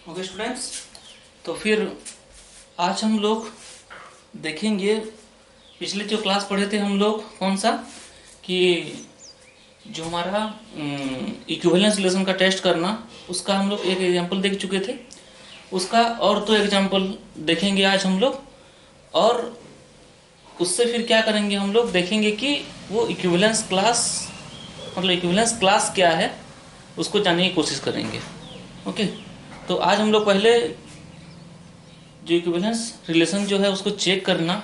Okay students, तो फिर आज हम लोग देखेंगे पिछले जो क्लास पढ़े थे हम लोग कौन सा कि जो हमारा इक्विवेलेंस रिलेशन का टेस्ट करना, उसका हम लोग एक एग्जांपल देख चुके थे। उसका और तो एग्जांपल देखेंगे आज हम लोग, और उससे फिर क्या करेंगे, हम लोग देखेंगे कि वो इक्विवेलेंस क्लास मतलब इक्विवेलेंस क्लास क्या है, उसको जानने की कोशिश करेंगे। ओके, तो आज हम लोग पहले जो इक्विवेलेंस रिलेशन जो है उसको चेक करना,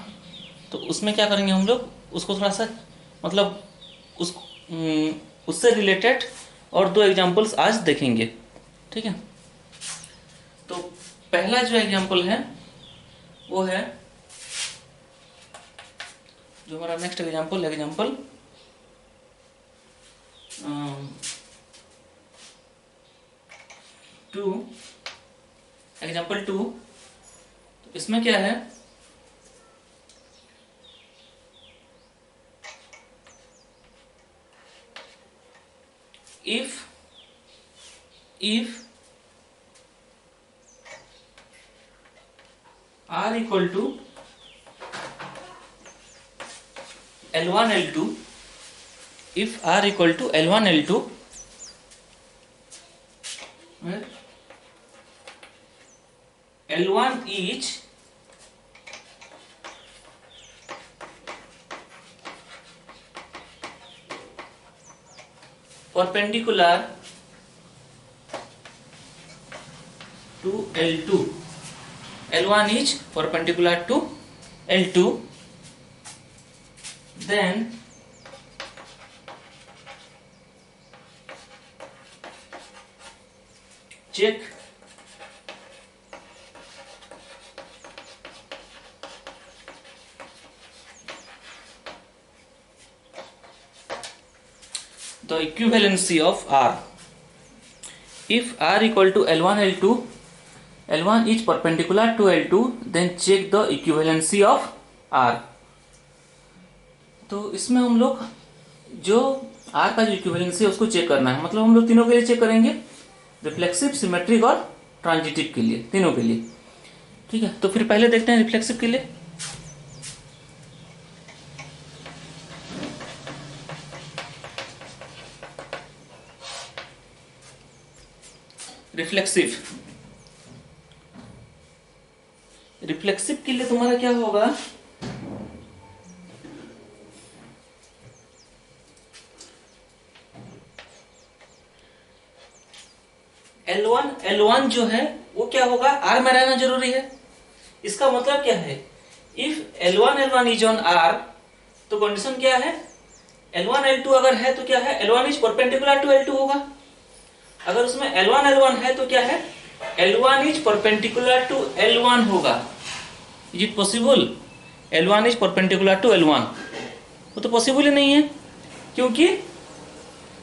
तो उसमें क्या करेंगे हम लोग, उसको थोड़ा सा मतलब उस उससे रिलेटेड और दो एग्जांपल्स आज देखेंगे। ठीक है, तो पहला जो एग्जांपल है वो है जो हमारा नेक्स्ट एग्जांपल एग्जांपल 2। एग्जांपल 2, इसमें क्या है, if r equal to L1 L2, if r equal to L1 L2, L1 is perpendicular to L2, L1 is perpendicular to L2, then check the equivalency of R. If R equal to L1 L2, L1 is perpendicular to L2, then check the equivalency of R. तो इसमें हम लोग जो R का जो equivalency है उसको check करना है, मतलब हम लोग तीनों के लिए चेक करेंगे, रिफ्लेक्सिव, सिमेट्रिक और ट्रांजिटिव के लिए, तीनों के लिए। ठीक है, तो फिर पहले देखते हैं रिफ्लेक्सिव के लिए। रिफ्लेक्सिव के लिए तुम्हारा क्या होगा, L1 जो है वो क्या होगा, R में रहना जरूरी है। इसका मतलब क्या है, if L1 is on R, तो कंडीशन क्या है, L1 L2 अगर है तो क्या है, L1 is perpendicular to L2 होगा। अगर उसमें L1 है तो क्या है, L1 is perpendicular to L1 होगा। Is it possible, L1 is perpendicular to L1? वो तो पॉसिबल ही नहीं है, क्योंकि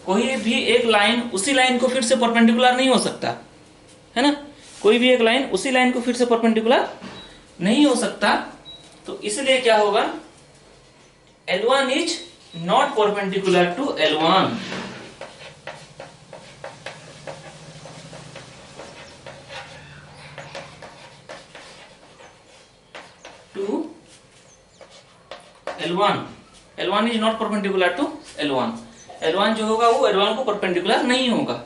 कोई भी एक लाइन उसी लाइन को फिर से परपेंडिकुलर नहीं हो सकता है ना, कोई भी एक लाइन उसी लाइन को फिर से परपेंडिकुलर नहीं हो सकता। तो इसलिए क्या होगा, L1 is not perpendicular to L1। To L1 is not perpendicular to L1। L1 जो होगा वो L1 को परपेंडिकुलर नहीं होगा।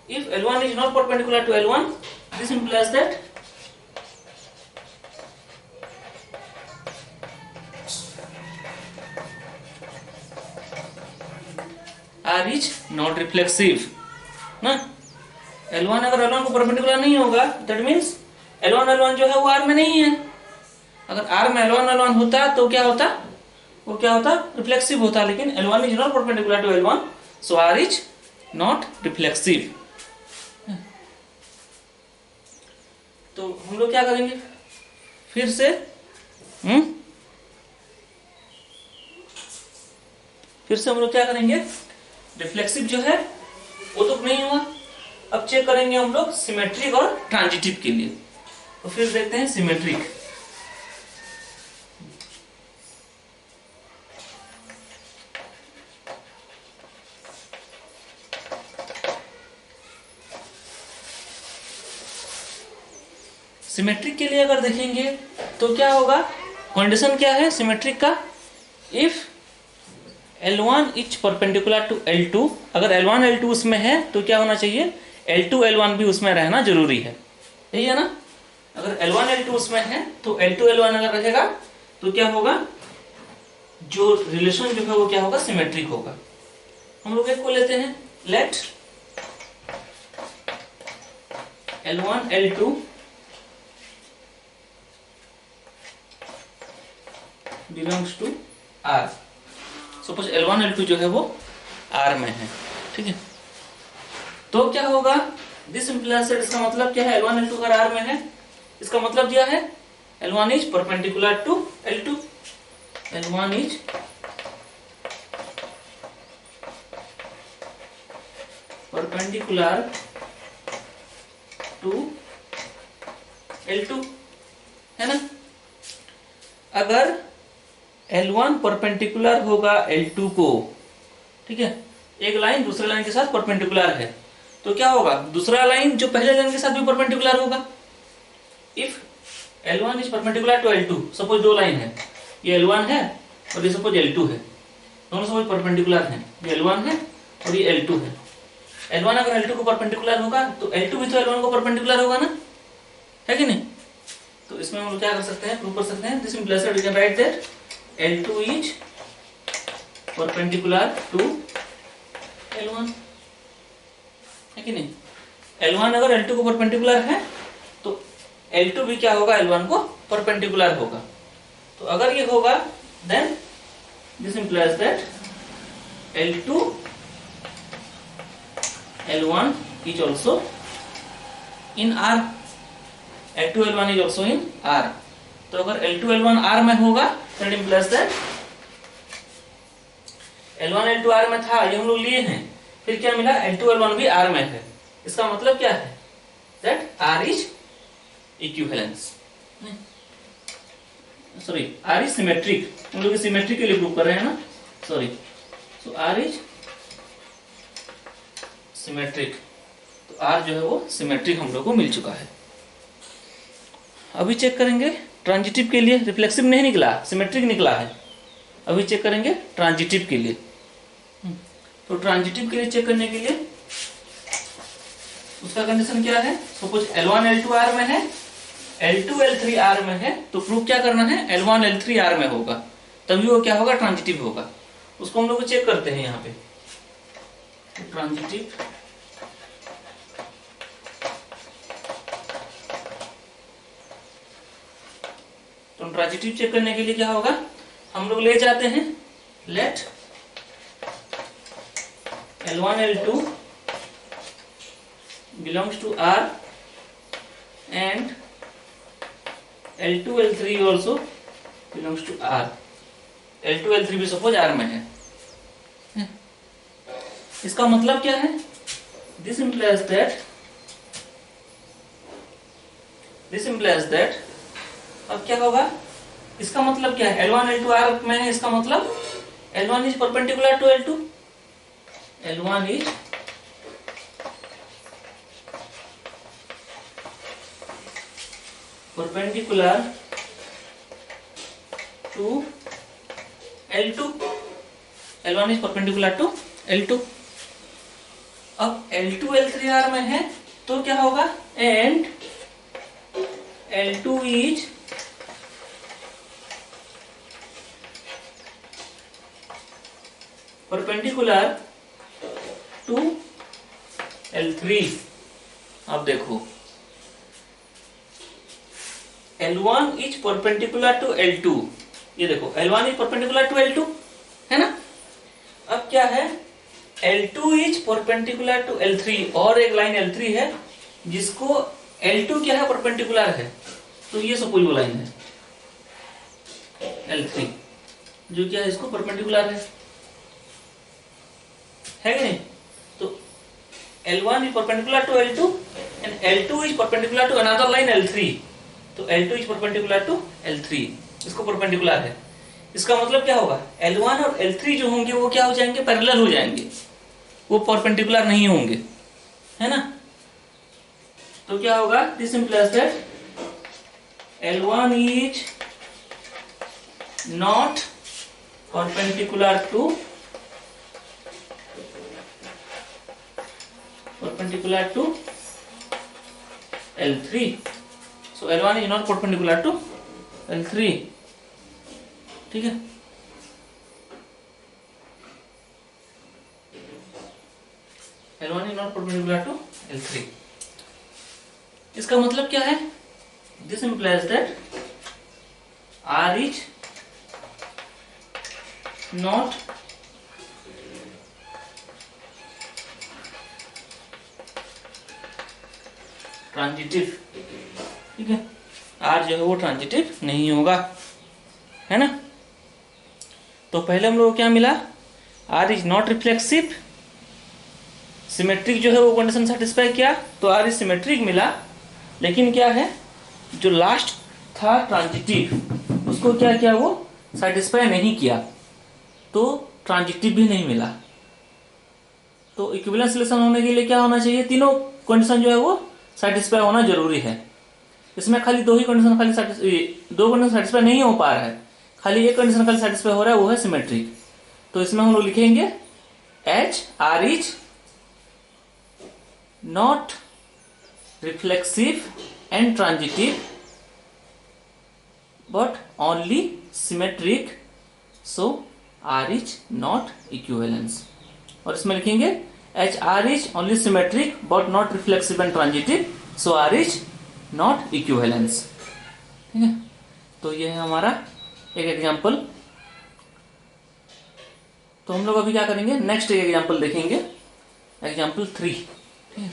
If L1 is not perpendicular to L1, this implies that R is not reflexive ना। L1 अगर L1 को perpendicular नहीं होगा, that means L1 जो है वो R में नहीं है। अगर R में L1 होता तो क्या होता, वो क्या होता, रिफ्लेक्सिव होता। लेकिन L1 is not perpendicular to L1, so R is not reflexive। तो हम लोग क्या करेंगे फिर से, हम लोग क्या करेंगे, रिफ्लेक्सिव जो है वो तो नहीं हुआ। अब चेक करेंगे हम लोग सिमेट्रिक और ट्रांजिटिव के लिए। तो फिर देखते हैं सिमेट्रिक। सिमेट्रिक के लिए अगर देखेंगे तो क्या होगा, कंडीशन क्या है सिमेट्रिक का, if L1 is perpendicular to L2, अगर L1 L2 उसमें है तो क्या होना चाहिए, L2 L1 भी उसमें रहना जरूरी है, यही है ना। अगर L1 L2 उसमें है तो L2 L1 अगर रहेगा तो क्या होगा, जो रिलेशन जो है वो क्या होगा, सिमेट्रिक होगा। हम लोग एक को लेते हैं, let L1 L2 belongs to R। Suppose L1 L2 जो है वो R में है, ठीक है। तो क्या होगा, दिस इंप्लाइज दैट, इसका मतलब क्या है, L1 L2 अगर R में है, इसका मतलब दिया है L1 is perpendicular to L2, L1 is perpendicular to L2, है ना। अगर L1 परपेंडिकुलर होगा L2 को, ठीक है, एक लाइन दूसरे लाइन के साथ परपेंडिकुलर है, तो क्या होगा, दूसरा लाइन जो पहले लाइन के साथ भी परपेंडिकुलर होगा। If L1 is perpendicular to L2, suppose दो लाइन है, ये L1 है और ये सपोज L2 है, दोनों सपोज परपेंडिकुलर हैं, ये L1 है और ये L2 है। L1 अगर L2 को परपेंडिकुलर होगा तो L2 भी तो L1 को परपेंडिकुलर होगा ना, है कि नहीं। तो इसमें हम क्या कर सकते हैं, प्रूव कर सकते हैं, this implies that we can write that L2 is perpendicular to L1, है कि नहीं। L1 अगर L2 को परपेंडिकुलर है तो L2 भी क्या होगा, L1 को परपेंडिकुलर होगा। तो अगर ये होगा then this implies that L2 L1 is also in R, L2 L1 is also in R। तो अगर L2 L1 R में होगा that implies that L1 L2 R में था, ये हम लोग लिए हैं, फिर क्या मिला, L2 L1 भी R में है, इसका मतलब क्या है, that R is equivalence, sorry R is symmetric, हम लोग सिमेट्रिक के लिए प्रूव कर रहे हैं ना, sorry, so R is symmetric, तो R जो है वो सिमेट्रिक हम लोग को मिल चुका है। अभी चेक करेंगे ट्रांजिटिव के लिए, रिफ्लेक्सिव नहीं निकला, सिमेट्रिक निकला है। अभी चेक करेंगे ट्रांजिटिव के लिए। तो ट्रांजिटिव के लिए चेक करने के लिए उसका कंडीशन क्या है, सपोज L1 L2 R में है, L2 L3 R में है, तो प्रूफ क्या करना है, L1 L3 R में होगा, तभी वो क्या होगा, ट्रांजिटिव होगा। उसको हम लोग चेक करते हैं यहाँ पे, ट्रांजिटिव तो ट्रांजिटिव चेक करने के लिए क्या होगा, हम लोग ले जाते हैं, let L1 L2 belongs to R and L2 L3 also belongs to R, L2 L3 भी सपोज R में है। इसका मतलब क्या है, दिस implies that अब क्या होगा, इसका मतलब क्या है, L1 L2 R में है, इसका मतलब L1 is perpendicular to L2, L1 is perpendicular to L2, L1 is perpendicular to L2। अब L2 L3 R में है तो क्या होगा, and L2 is perpendicular to L3। अब देखो L1 is perpendicular to L2, ये देखो L1 is perpendicular to L2, है ना। अब क्या है, L2 is perpendicular to L3, और एक लाइन L3 है जिसको L2 क्या है, परपेंडिकुलर है, तो ये सपोज वो लाइन है L3 जो क्या है, इसको परपेंडिकुलर है कि नहीं। तो L1 is perpendicular to L2 and L2 is perpendicular to another line L3, तो L2 is perpendicular to L3, इसको परपेंडिकुलर है। इसका मतलब क्या होगा, L1 और L3 जो होंगे वो क्या हो जाएंगे, पैरेलल हो जाएंगे, वो परपेंडिकुलर नहीं होंगे, है ना। तो क्या होगा, this implies that L1 is not perpendicular to L3. So L1 is not perpendicular to L3. ठीक है, L1 is not perpendicular to L3. इसका मतलब क्या है? This implies that R is not transitive. ठीक है, R जो है वो ट्रांजिटिव नहीं होगा, है ना. तो पहले हम लोग को क्या मिला? R is not reflexive. Symmetric जो है वो कंडीशन सेटिस्फाई किया तो R इज सिमेट्रिक मिला. लेकिन क्या है, जो लास्ट था ट्रांजिटिव, उसको क्या किया, वो सेटिस्फाई नहीं किया, तो ट्रांजिटिव भी नहीं मिला. तो इक्विवेलेंस रिलेशन होने के लिए क्या होना चाहिए? तीनों कंडीशन जो है वो सेटिस्फाई होना जरूरी है. इसमें खाली दो कंडीशन सेटिस्फाई नहीं हो पा रहा है, खाली एक कंडीशन खाली सेटिस्फाई हो रहा है, वो है सिमेट्रिक. तो इसमें हम लोग लिखेंगे H R is not reflexive and transitive but only symmetric, so R is not equivalence. और इसमें लिखेंगे H R is only symmetric but not reflexive and transitive, so R is not equivalence. ठीक है, तो ये है हमारा एक एग्जाम्पल. तो हम लोग अभी क्या करेंगे, नेक्स्ट एक एग्जाम्पल देखेंगे, एग्जाम्पल 3. ठीक है,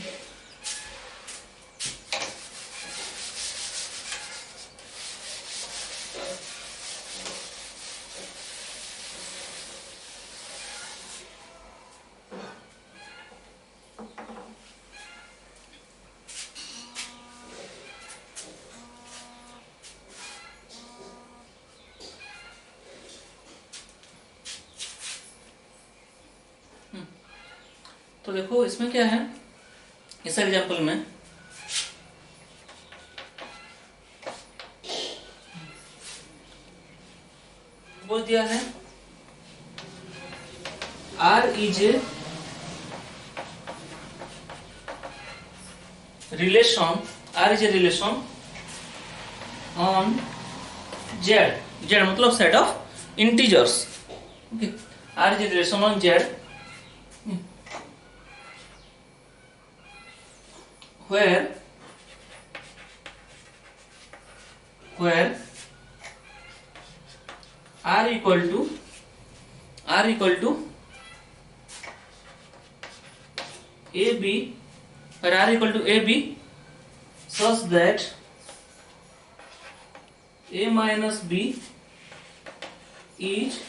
तो देखो इसमें क्या है, इस एग्जाम्पल में वो दिया है R is a relation, R is a relation on Z. Z मतलब set of integers. Okay, R is a relation on Z where R equal to AB, where R equal to AB such that A minus B is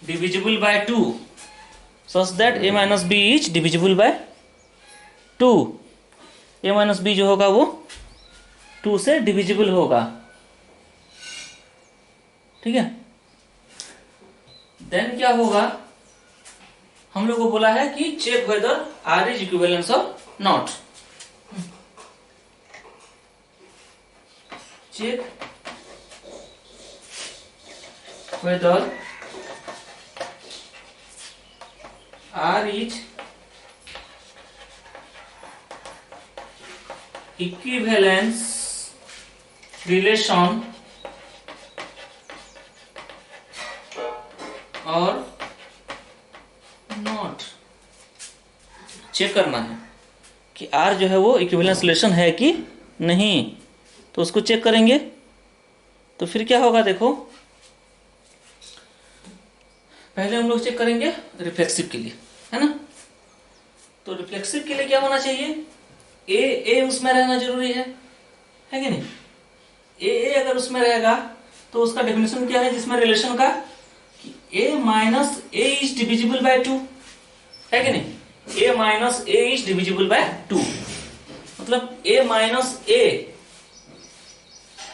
divisible by 2, such that A minus B is divisible by 2. A minus B जो होगा वो 2 से divisible होगा. ठीक है, then क्या होगा, हम लोग को बोला है कि check whether R is equivalence और not. Check whether R is equivalence relation और नॉट. चेक करना है कि R जो है वो इक्विवेलेंस रिलेशन है कि नहीं, तो उसको चेक करेंगे. तो फिर क्या होगा, देखो पहले हम लोग चेक करेंगे रिफ्लेक्सिव के लिए, है ना. तो रिफ्लेक्सिव के लिए क्या होना चाहिए, ए उसमें रहना जरूरी है कि नहीं. ए अगर उसमें रहेगा तो उसका डेफिनेशन क्या है, जिसमें रिलेशन का कि a minus a is divisible by 2, है कि नहीं. A minus a is divisible by 2 मतलब ए माइनस ए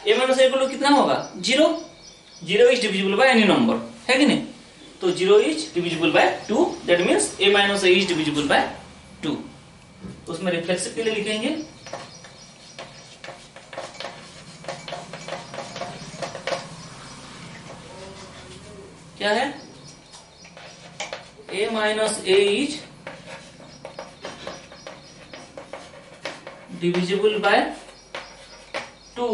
को कितना होगा, 0 is divisible by any number, है कि नहीं. तो 0 is divisible by 2, that means a minus a is divisible by 2। उसमें रिफ्लेक्सिव के लिए लिखेंगे क्या है, a minus a is divisible by 2,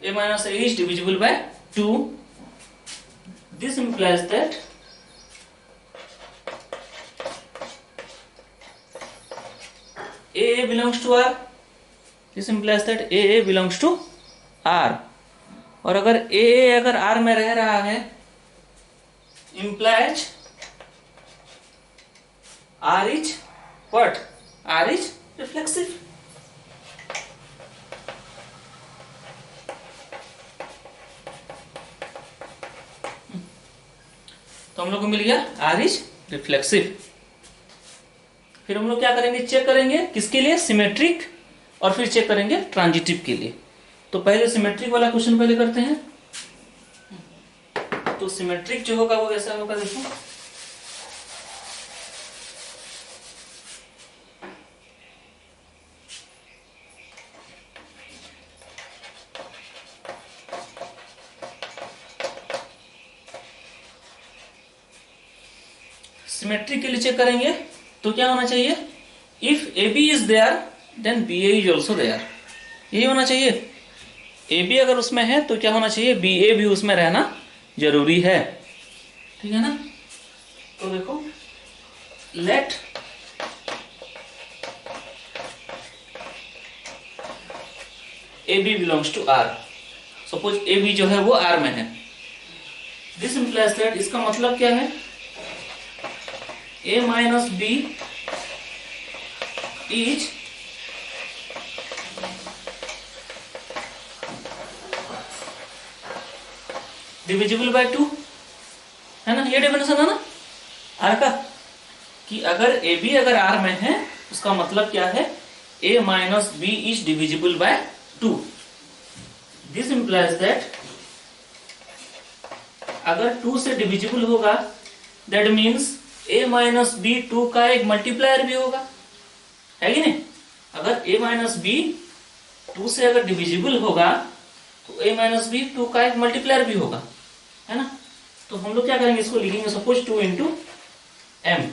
a minus a is divisible by 2. This implies that a belongs to R. This implies that a belongs to R. और अगर a अगर R में रह रहा है, implies R is what? R is reflexive. तो हम लोग को मिल गया R is reflexive। फिर हम लोग क्या करेंगे, चेक करेंगे किसके लिए, सिमेट्रिक, और फिर चेक करेंगे ट्रांजिटिव के लिए। तो पहले सिमेट्रिक वाला क्वेश्चन पहले करते हैं। तो सिमेट्रिक जो होगा वो कैसा होगा, देखो सिमेट्रिक के लिए चेक करेंगे तो क्या होना चाहिए, if A B is there then B A is also there, यही होना चाहिए। ए बी अगर उसमें है तो क्या होना चाहिए, बी ए भी उसमें रहना जरूरी है, ठीक है ना। तो देखो let A B belongs to R, suppose A B जो है वो आर में है। दिस इंप्लाइज दैट, इसका मतलब क्या है, a minus b is divisible by 2, है ना, ये डेफिनेशन है ना आर का, कि अगर ए बी अगर आर में है उसका मतलब क्या है, a minus B is divisible by 2। This implies that अगर 2 से डिविजिबल होगा that means a minus B 2 का एक मल्टीप्लायर भी होगा, है कि नहीं। अगर a माइनस बी 2 से अगर डिविजिबल होगा तो a माइनस बी 2 का एक मल्टीप्लायर भी होगा, है ना। तो हम लोग क्या करेंगे, इसको लिखेंगे सपोज 2 इंटू एम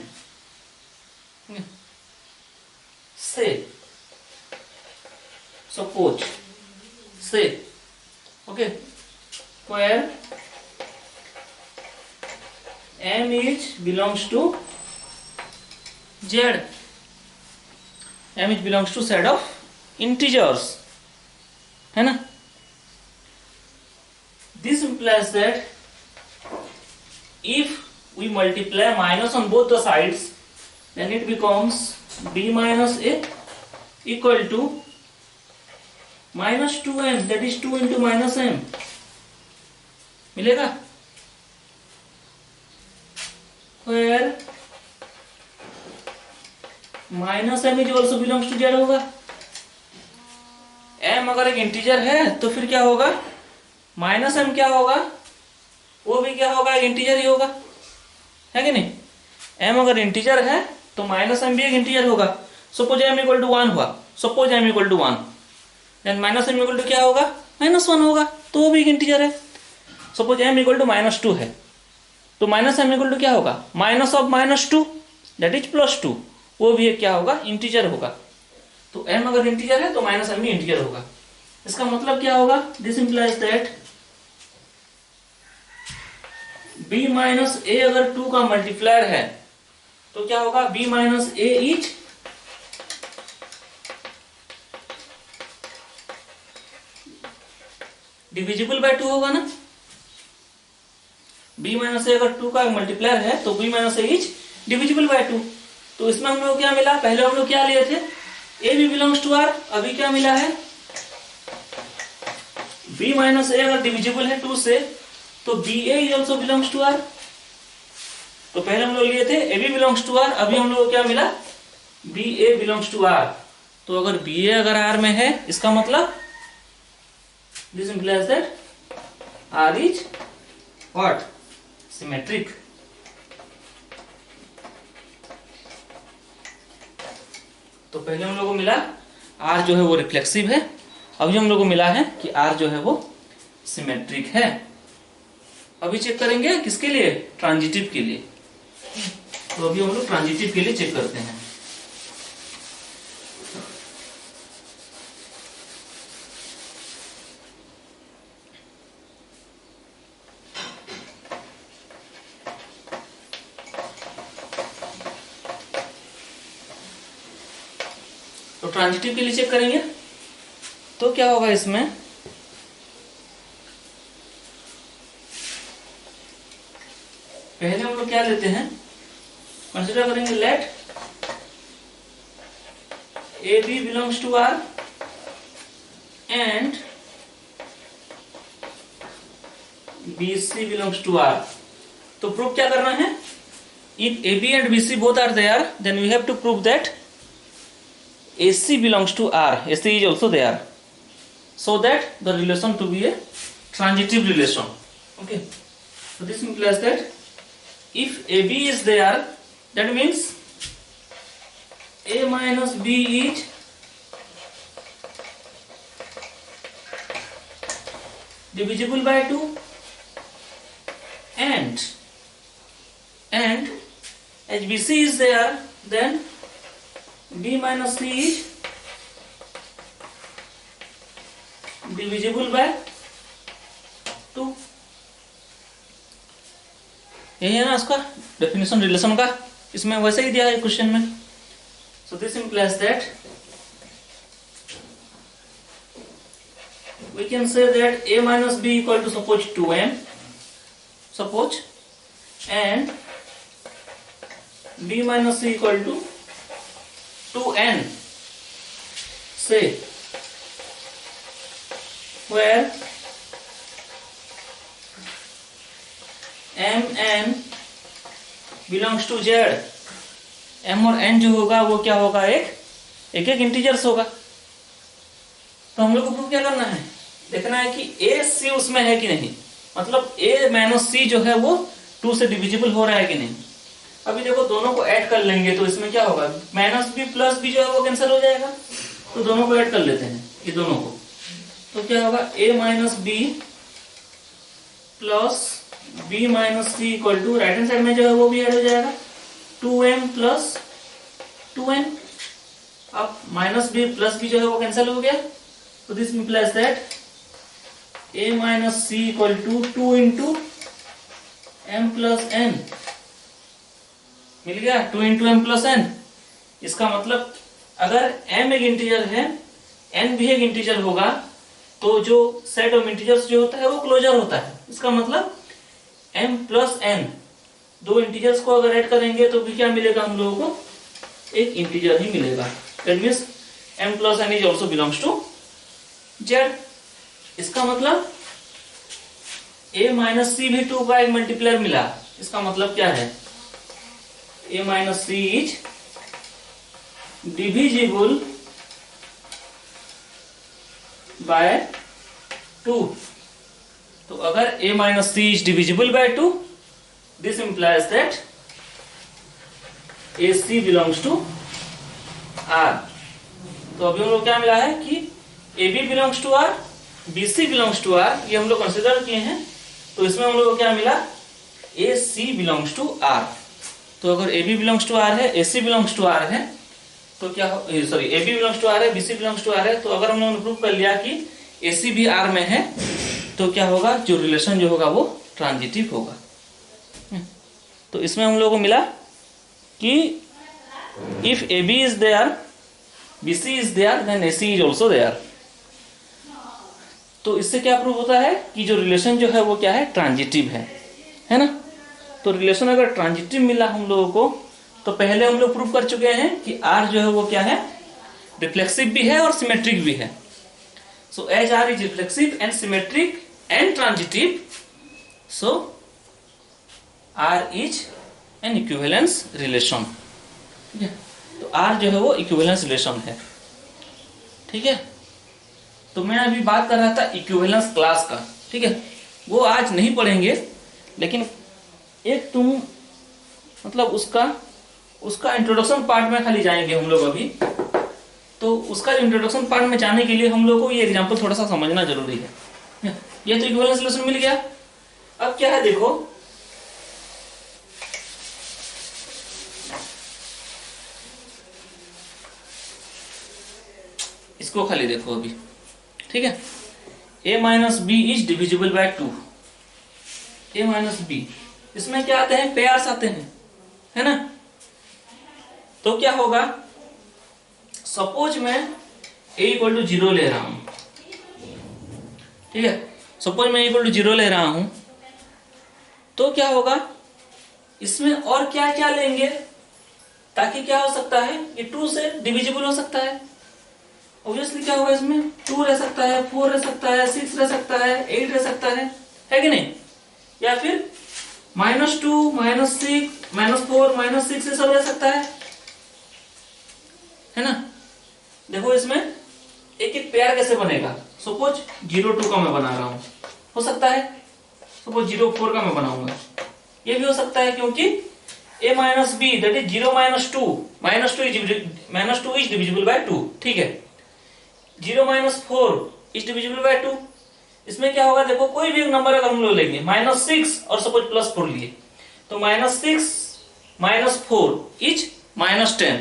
से, सपोज से, okay, where m is belongs to z, m is belongs to set of integers, है ना। This implies that if we multiply minus on both the sides then it becomes b minus a equal to minus 2m, that is 2 into minus m मिलेगा, where minus M is also belongs to Z होगा। M अगर एक integer है तो फिर क्या होगा, minus M क्या होगा, वो भी क्या होगा, एक इंटीजर ही होगा, है कि नहीं। एम अगर इंटीजर है तो माइनस एम भी एक इंटीजर होगा। सपोज एम इक्वल टू 1 हुआ, suppose M equal to 1, then minus M equal to क्या होगा, -1 होगा, तो वो भी एक इंटीजर है। सपोज एम इक्वल टू -2 है तो माइनस एम इक्वल टू क्या होगा, माइनस ऑफ -2 दैट इज +2, वो भी एक क्या होगा, इंटीजर होगा। तो m अगर इंटीजर है तो माइनस एम भी इंटीजर होगा। इसका मतलब क्या होगा, this implies that b minus a अगर 2 का मल्टीप्लायर है तो क्या होगा, b minus a is divisible by 2 होगा ना। b माइनस ए अगर 2 का मल्टीप्लायर है तो b minus a is divisible by 2। तो इसमें हम लोग क्या मिला, पहले हम लोग क्या लिए थे, a भी बिलोंग्स टू r, अभी क्या मिला है, b माइनस ए अगर डिविजिबल है 2 से तो B A is also belongs to r। तो पहले हम लोग लिए थे a भी बिलोंग्स टू r, अभी हम लोग को क्या मिला, B A belongs to r। तो अगर बी ए अगर r में है इसका मतलब this implies that r is what, symmetric. तो पहले हम लोगों को मिला आर जो है वो रिफ्लेक्सिव है, अभी हम लोग को मिला है कि आर जो है वो सिमेट्रिक है। अभी चेक करेंगे किसके लिए, ट्रांजिटिव के लिए। तो अभी हम लोग ट्रांजिटिव के लिए चेक करते हैं। तो ट्रांजिटिव के लिए चेक करेंगे तो क्या होगा, इसमें पहले हम लोग क्या लेते हैं, कंसिडर करेंगे let A B belongs to R and B C belongs to R. तो प्रूव क्या करना है, if A B and B C both are there then we have to prove that AC belongs to R, AC is also there, so that the relation to be a transitive relation. Okay, so this implies that if AB is there, that means A minus B is divisible by 2, and as BC is there, then B minus C is divisible by 2। यही है ना उसका definition relation का, इसमें वैसे ही दिया है question में। So this implies that we can say that A minus B equal to suppose 2m, suppose, and B minus C equal to 2n, say where m n belongs to z, m और n जो होगा वो क्या होगा, एक integers होगा। तो हम लोग को प्रूव क्या करना है, देखना है कि a c उसमें है कि नहीं, मतलब a माइनस c जो है वो 2 से डिविजिबल हो रहा है कि नहीं। अभी देखो दोनों को ऐड कर लेंगे तो इसमें क्या होगा, माइनस बी प्लस बी जो है वो कैंसिल हो जाएगा, तो दोनों को ऐड कर लेते हैं ये दोनों को। तो क्या होगा, a minus B plus B minus C equal to, right hand side में जो है वो भी ऐड हो जाएगा 2m प्लस 2n। अब माइनस बी प्लस बी जो है वो कैंसिल हो गया, तो this implies that a minus C equal to 2 into m plus n, मिल गया 2 इंटू एम प्लस एन। इसका मतलब अगर m एक इंटीजर है, n भी एक इंटीजर होगा, तो जो सेट ऑफ इंटीजर्स जो होता है वो क्लोजर होता है। इसका मतलब m प्लस n, दो इंटीजर्स को अगर ऐड करेंगे तो भी क्या मिलेगा हम लोगों को, एक इंटीजर ही मिलेगा। That means m plus n is also belongs to z। इसका मतलब a माइनस सी भी 2 का एक मल्टीप्लायर मिला। इसका मतलब क्या है, a minus c is divisible by 2। तो अगर a minus c is divisible by 2, this implies that AC belongs to R। तो अभी हम लोग क्या मिला है कि AB belongs to R, BC belongs to R, ये हम लोग कंसिडर किए हैं। तो इसमें हम लोग को क्या मिला, AC belongs to R। तो अगर AB बिलोंग्स टू R है, AC बिलोंग्स टू R है, तो क्या sorry AB belongs to R है, BC बिलोंग्स टू R है, तो अगर हम लोगों ने प्रूव कर लिया कि AC भी R में है, तो क्या होगा, जो रिलेशन जो होगा वो ट्रांजिटिव होगा। तो इसमें हम लोगों को मिला कि if AB is there, BC is there, then AC is also there. तो इससे क्या प्रूव होता है कि जो रिलेशन जो है वो क्या है, ट्रांजिटिव है ना। तो रिलेशन अगर ट्रांजिटिव मिला हम लोगों को, तो पहले हम लोग प्रूव कर चुके हैं कि R जो है वो क्या है, रिफ्लेक्सिव भी है और सिमेट्रिक भी है। So as R is reflexive and symmetric and transitive, so R is an equivalence relation. ठीक है, तो R जो है वो इक्विवेलेंस रिलेशन है। ठीक है, तो मैं अभी बात कर रहा था इक्विवेलेंस क्लास का। ठीक है, वो आज नहीं पढ़ेंगे, लेकिन एक तुम मतलब उसका इंट्रोडक्शन पार्ट में खाली जाएंगे हम लोग अभी। तो उसका इंट्रोडक्शन पार्ट में जाने के लिए हम लोग को ये एग्जांपल थोड़ा सा समझना जरूरी है। ये तो इक्विवेलेंस रिलेशन मिल गया। अब क्या है देखो, इसको खाली देखो अभी, ठीक है। a minus B is divisible by 2, a minus B, इसमें क्या आते हैं, पेयर्स आते हैं, है ना। तो क्या होगा, सपोज मैं a इक्वल टू 0 ले रहा हूं, ठीक है। सपोज मैं इक्वल टू 0 ले रहा हूं, तो क्या होगा, इसमें और क्या क्या लेंगे ताकि क्या हो सकता है, ये 2 से डिविजिबल हो सकता है। ऑब्वियसली क्या होगा, इसमें 2 रह सकता है, 4 रह सकता है, 6 रह सकता है, 8 रह सकता है कि नहीं। या फिर -2, -6, -4, -6 ये सब रह सकता है ना। देखो इसमें एक एक पेयर कैसे बनेगा। सपोज 0-2 का मैं बना रहा हूं, हो सकता है। सपोज 0-4 का मैं बनाऊंगा, ये भी हो सकता है, क्योंकि a minus B that is 0 -2 is divisible by 2, ठीक है। 0 -4 इज डिविजिबल बाय 2। इसमें क्या होगा, देखो कोई भी एक नंबर अगर हम लोग लेंगे, -6 और सपोज +4 लिए, तो -6 -4 इज -10,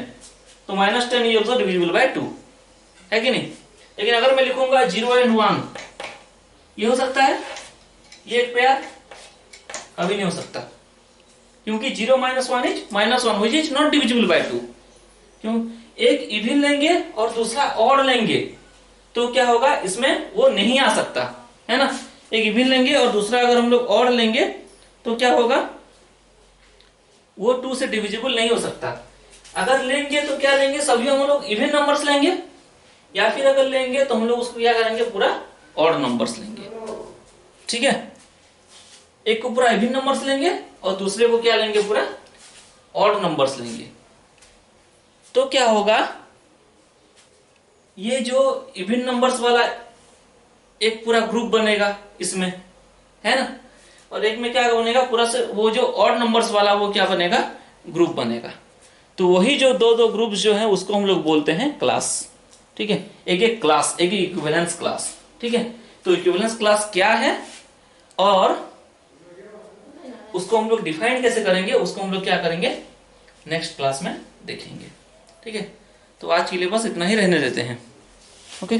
तो -10 इज ऑल्सो डिविजिबल बाय 2, है कि नहीं। लेकिन अगर मैं लिखूंगा 0 and 1, ये हो सकता है, ये एक पेयर कभी नहीं हो सकता, क्योंकि 0 -1 is -1 which is not divisible by 2। क्यों, एक इवन लेंगे और दूसरा ऑड लेंगे तो क्या होगा, इसमें वो नहीं आ सकता, है ना। एक इवन लेंगे और दूसरा अगर हम लोग ऑड लेंगे तो क्या होगा, वो 2 से डिविजिबल नहीं हो सकता। अगर लेंगे तो क्या लेंगे, सभी हम लोग इवन नंबर्स लेंगे, या फिर अगर लेंगे तो हम लोग उसको क्या करेंगे, पूरा ऑड नंबर्स लेंगे, ठीक है। एक को पूरा इवन नंबर्स लेंगे और दूसरे को क्या लेंगे, पूरा ऑड नंबर्स लेंगे। तो क्या होगा, ये जो इवन नंबर्स वाला एक पूरा ग्रुप बनेगा इसमें, है ना। और एक में क्या बनेगा, पूरा से वो जो ऑड नंबर्स वाला वो क्या बनेगा, ग्रुप बनेगा। तो वही जो दो ग्रुप्स जो है उसको हम लोग बोलते हैं क्लास, ठीक है। एक एक क्लास, एक इक्विवेलेंस क्लास, ठीक है। तो इक्विवेलेंस क्लास क्या है और उसको हम लोग डिफाइन कैसे करेंगे, उसको हम लोग क्या करेंगे, नेक्स्ट क्लास में देखेंगे, ठीक है। तो आज के लिए बस इतना ही रहने देते हैं, ओके।